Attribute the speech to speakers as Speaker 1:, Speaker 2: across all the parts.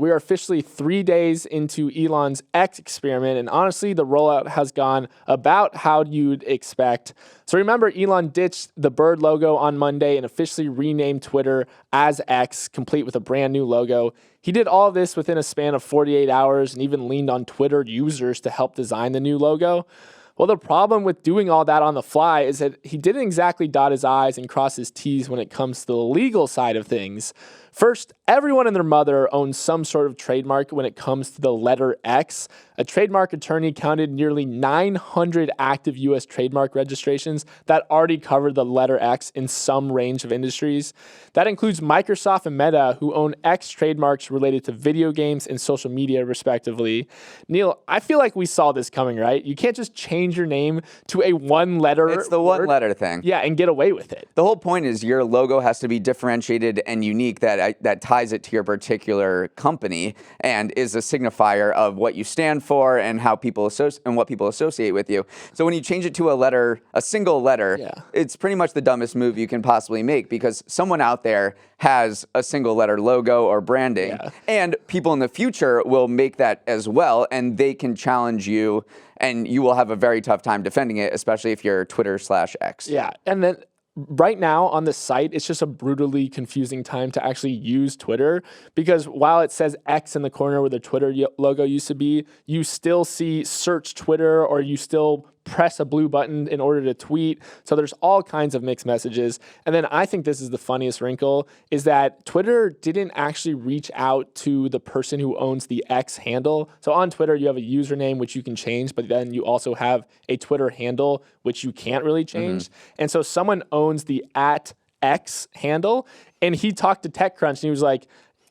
Speaker 1: We are officially 3 days into Elon's X experiment, and honestly, the rollout has gone about how you'd expect. So remember, Elon ditched the bird logo on Monday and officially renamed Twitter as X, complete with a brand new logo. He did all of this within a span of 48 hours and even leaned on Twitter users to help design the new logo. Well, the problem with doing all that on the fly is that he didn't exactly dot his I's and cross his T's when it comes to the legal side of things. First, everyone and their mother owns some sort of trademark when it comes to the letter X. A trademark attorney counted nearly 900 active U.S. trademark registrations that already covered the letter X in some range of industries. That includes Microsoft and Meta, who own X trademarks related to video games and social media, respectively. Neal, I feel like we saw this coming, right? You can't just change your name to a one-letter
Speaker 2: It's the one-letter thing.
Speaker 1: Yeah, and get away with it.
Speaker 2: The whole point is your logo has to be differentiated and unique that ties it to your particular company and is a signifier of what you stand for and how people what people associate with you. So when you change it to a single letter, it's pretty much the dumbest move you can possibly make because someone out there has a single letter logo or branding, and people in the future will make that as well, and they can challenge you, and you will have a very tough time defending it, especially if you're Twitter/X.
Speaker 1: Yeah, and then right now on the site, it's just a brutally confusing time to actually use Twitter because while it says X in the corner where the Twitter logo used to be, you still see search Twitter or you still press a blue button in order to tweet. So there's all kinds of mixed messages. And then I think this is the funniest wrinkle is that Twitter didn't actually reach out to the person who owns the X handle. So on Twitter, you have a username, which you can change, but then you also have a Twitter handle, which you can't really change. And so someone owns the @X handle, and he talked to TechCrunch and he was like,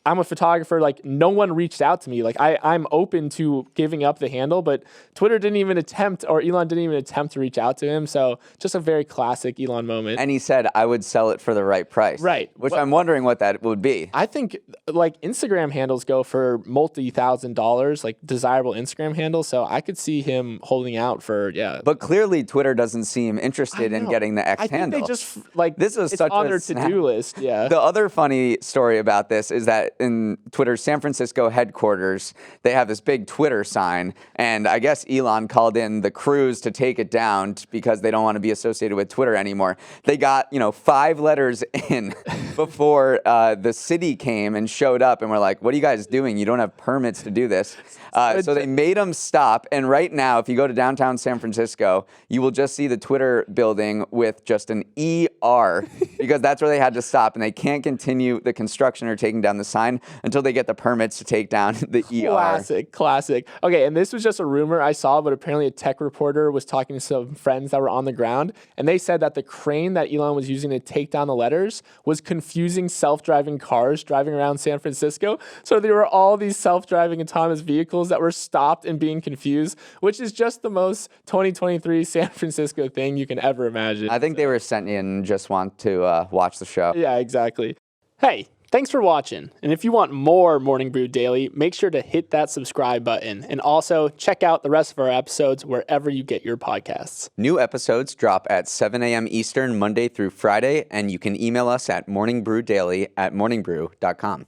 Speaker 1: I'm a photographer, like no one reached out to me. Like I'm open to giving up the handle, but Twitter didn't even attempt, or Elon didn't even attempt to reach out to him. So just a very classic Elon moment.
Speaker 2: And he said, I would sell it for the right price.
Speaker 1: Right.
Speaker 2: Which I'm wondering what that would be.
Speaker 1: I think like Instagram handles go for multi-$1,000s, like desirable Instagram handles. So I could see him holding out for,
Speaker 2: But clearly Twitter doesn't seem interested in getting the X handle.
Speaker 1: I think they just like,
Speaker 2: this was
Speaker 1: it's
Speaker 2: such
Speaker 1: on
Speaker 2: a
Speaker 1: their to-do list. The
Speaker 2: other funny story about this is that in Twitter's San Francisco headquarters, they have this big Twitter sign, and I guess Elon called in the crews to take it down because they don't want to be associated with Twitter anymore. They got 5 letters in before the city came and showed up and were like, what are you guys doing? You don't have permits to do this. So they made them stop, and right now, if you go to downtown San Francisco, you will just see the Twitter building with just an ER because that's where they had to stop, and they can't continue the construction or taking down the sign until they get the permits to take down the ER.
Speaker 1: Classic. Okay, and this was just a rumor I saw, but apparently a tech reporter was talking to some friends that were on the ground, and they said that the crane that Elon was using to take down the letters was confusing self-driving cars driving around San Francisco. So there were all these self-driving autonomous vehicles that were stopped and being confused, which is just the most 2023 San Francisco thing you can ever imagine.
Speaker 2: I think they were sent in and just want to watch the show.
Speaker 1: Yeah, exactly. Hey, thanks for watching. And if you want more Morning Brew Daily, make sure to hit that subscribe button. And also check out the rest of our episodes wherever you get your podcasts.
Speaker 2: New episodes drop at 7 a.m. Eastern, Monday through Friday, and you can email us at morningbrewdaily@morningbrew.com.